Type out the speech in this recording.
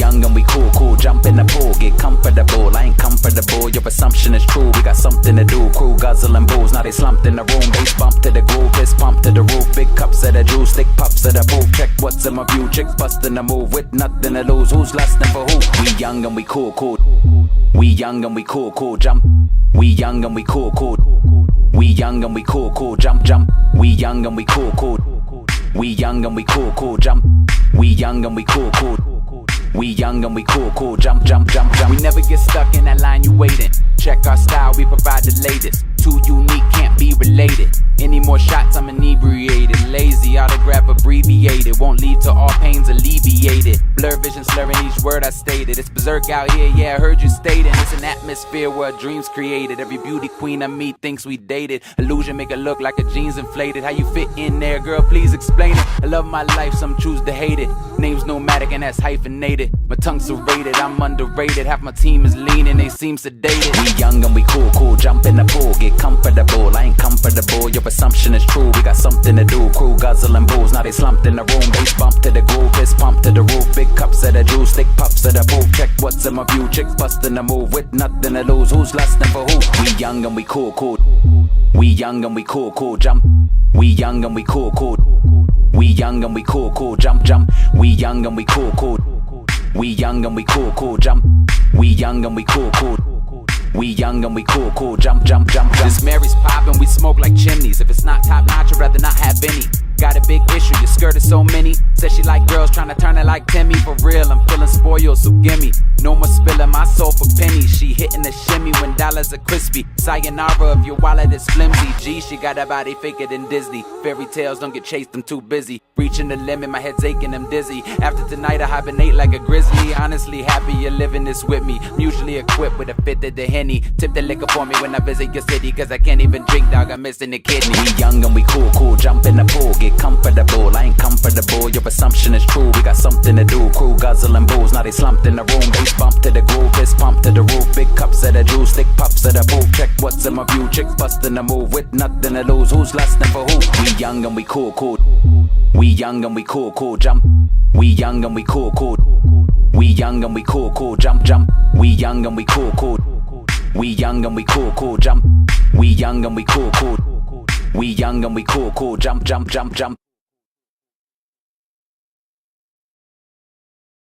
young and we cool, cool. Jump in the pool, get comfortable. I ain't comfortable, your assumption is true. We got something to do, crew guzzling booze. Now they slumped in the room, bass bump to the groove, fist pump to the roof. Big cups of the juice, thick puffs of the booth. Check what's in my view, chicks busting the move with nothing to lose. Who's lusting for who? We young and we cool, cool. We young and we cool, cool. Jump. We young and we cool, cool. We young and we cool, cool. Jump, jump. We young and we cool, cool. We young and we cool, cool. Jump. We young and we cool, cool. We young and we cool, cool. Jump, jump, jump, jump. We never get stuck in that line you waiting. Check our style, we provide the latest. Too unique, can't be related. Any more shots, I'm inebriated. Lazy, autograph abbreviated. Won't lead to all pains alleviated. Blur vision, slurring each word I stated. It's berserk out here, yeah, I heard you stating. It's an atmosphere where dreams created. Every beauty queen I meet thinks we dated. Illusion make it look like a jeans inflated. How you fit in there, girl, please explain it. I love my life, some choose to hate it. Name's nomadic and that's hyphenated. My tongue's serrated, I'm underrated. Half my team is leaning, they seem sedated. We young and we cool, cool. Jump in the pool, get comfortable. I ain't comfortable, your assumption is true. We got something to do, crew guzzling booze. Now they slumped in the room, bass bump to the groove, fist pump to the roof. Big cups of the juice, thick puffs of the booth. Check what's in my view, chicks busting the move with nothing to lose. Who's lusting for who? We young and we cool, cool. We young and we cool, cool. Jump. We young and we cool, cool. We young and we cool, cool. Jump, jump. We young and we cool, cool. We young and we cool, cool. Jump. We young and we cool, cool. We young and we cool, cool. Jump, jump, jump, jump. This Mary's poppin', we smoke like chimneys. If it's not top notch, I'd rather not have any. Got a big issue, your skirt is so many. Says she like girls trying to turn it like Timmy. For real, I'm feeling spoiled, so gimme. No more spilling my soul for pennies. She hitting the shimmy when dollars are crispy. Sayonara if your wallet is flimsy. G, she got a body faker than Disney. Fairy tales don't get chased, I'm too busy. Reaching the limit, my head's aching, I'm dizzy. After tonight, I hibernate like a grizzly. Honestly, happy you're living this with me. I'm usually equipped with a fifth of the Henny. Tip the liquor for me when I visit your city. Cause I can't even drink, dog, I'm missing the kidney. We young and we cool, cool. Jump in the pool, get comfortable. I ain't comfortable, your assumption is true. We got something to do, crew guzzling booze. Now they slumped in the room, bass bump to the groove, fist pump to the roof. Big cups of the juice, thick puffs of the booth. Check what's in my view, chicks busting the move with nothing to lose. Who's lusting for who? We young and we cool, cool. We young and we cool, cool. Jump. We young and we cool, cool. We young and we cool, cool. Jump, jump. We young and we cool, cool. We young and we cool, cool. Jump. We young and we cool, cool. We young and we cool, cool. Jump, jump, jump, jump.